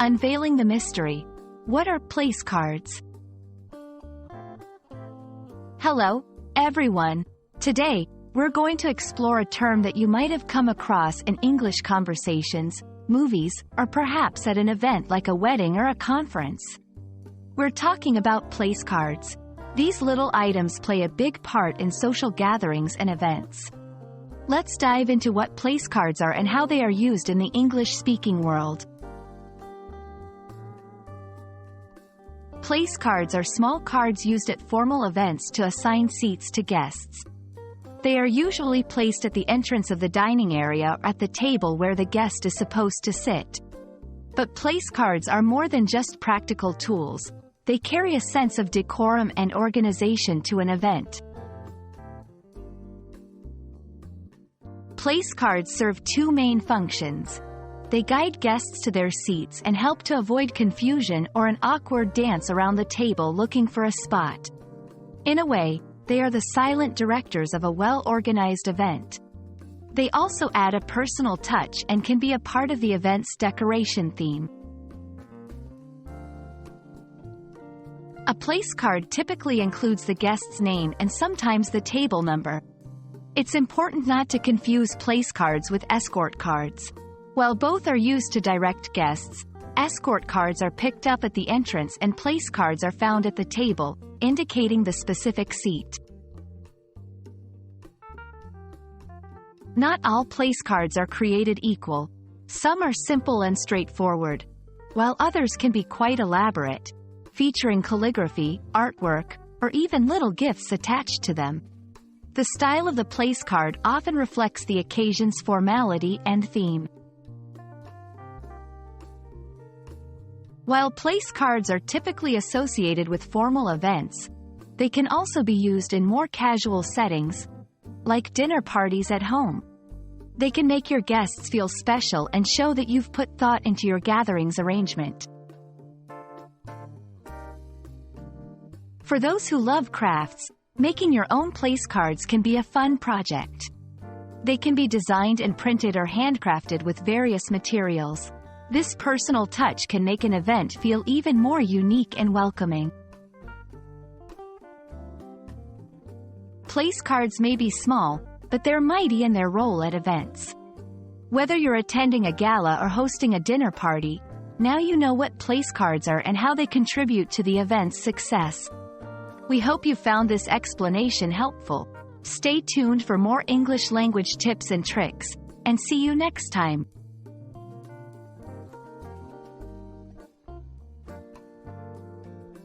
Unveiling the mystery. What are place cards? Hello, everyone. Today, we're going to explore a term that you might have come across in English conversations, movies, or perhaps at an event like a wedding or a conference. We're talking about place cards. These little items play a big part in social gatherings and events. Let's dive into what place cards are and how they are used in the English-speaking world. Place cards are small cards used at formal events to assign seats to guests. They are usually placed at the entrance of the dining area or at the table where the guest is supposed to sit. But place cards are more than just practical tools. They carry a sense of decorum and organization to an event. Place cards serve two main functions. They guide guests to their seats and help to avoid confusion or an awkward dance around the table looking for a spot. In a way, they are the silent directors of a well-organized event. They also add a personal touch and can be a part of the event's decoration theme. A place card typically includes the guest's name and sometimes the table number. It's important not to confuse place cards with escort cards. While both are used to direct guests, escort cards are picked up at the entrance and place cards are found at the table, indicating the specific seat. Not all place cards are created equal. Some are simple and straightforward, while others can be quite elaborate, featuring calligraphy, artwork, or even little gifts attached to them. The style of the place card often reflects the occasion's formality and theme. While place cards are typically associated with formal events, they can also be used in more casual settings, like dinner parties at home. They can make your guests feel special and show that you've put thought into your gathering's arrangement. For those who love crafts, making your own place cards can be a fun project. They can be designed and printed or handcrafted with various materials. This personal touch can make an event feel even more unique and welcoming. Place cards may be small, but they're mighty in their role at events. Whether you're attending a gala or hosting a dinner party, now you know what place cards are and how they contribute to the event's success. We hope you found this explanation helpful. Stay tuned for more English language tips and tricks, and see you next time.